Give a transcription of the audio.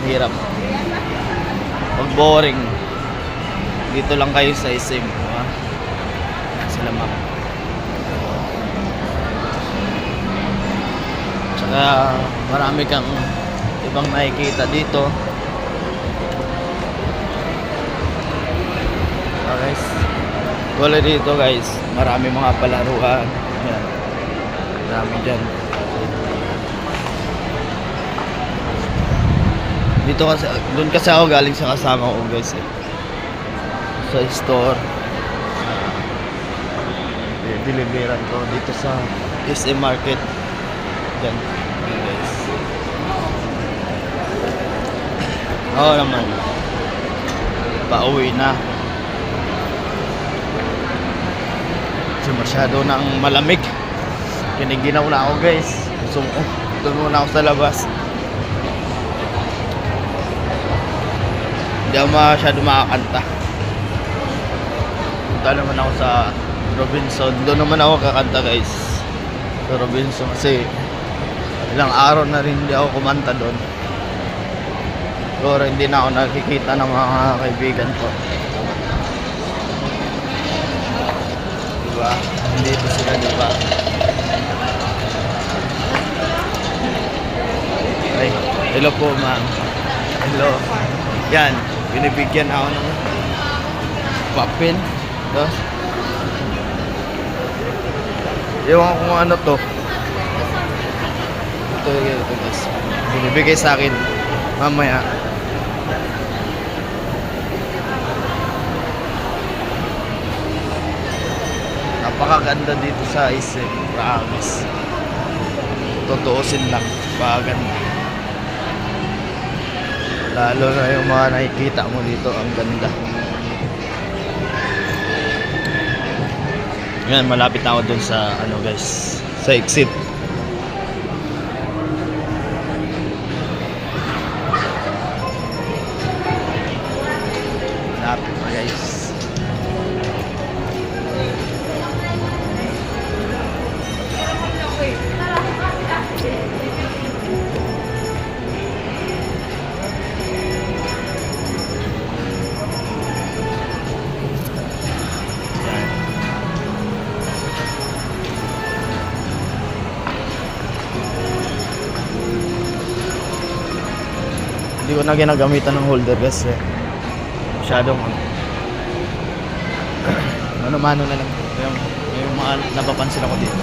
Hirap. Pag boring, dito lang kayo sa SM. Diba? Salamat. Tsaka marami kang ibang nakikita dito. Guys, wala dito guys, marami mga palaruan. Yan. Marami dyan. Dito kasi, doon kasi ako galing sa kasama ko guys eh. Sa store. Deliveran ko dito sa SM Market. Yan. Yan guys. Oo naman. Pauwi na. Kasi masyado nang malamig. Kiniginaw na ako guys. So, doon muna ako sa labas. Hindi ako masyado makakanta. Punta naman ako sa Robinson. Doon naman ako kakanta guys. Sa Robinson kasi ilang araw na rin hindi ako kumanta doon. Pero hindi na ako nakikita ng mga kaibigan ko. Diba? Dito sila, diba? Ay, hello po ma'am. Hello. Yan, binibigyan ako ng papel. Ito. Ewan ko kung ano to. Ito guys. Binibigay sa akin mamaya. Napakaganda dito sa SM. Promise. Tutuusin lang. Napakaganda. Lalo na yung mga nakikita mo dito. Ang ganda. Ngayon, malapit na ako dun sa ano guys. Sa exit. Malapit na guys. Hindi ko na ginagamitan ng holder kasi masyadong mano-mano na lang yung mga napapansin ako dito.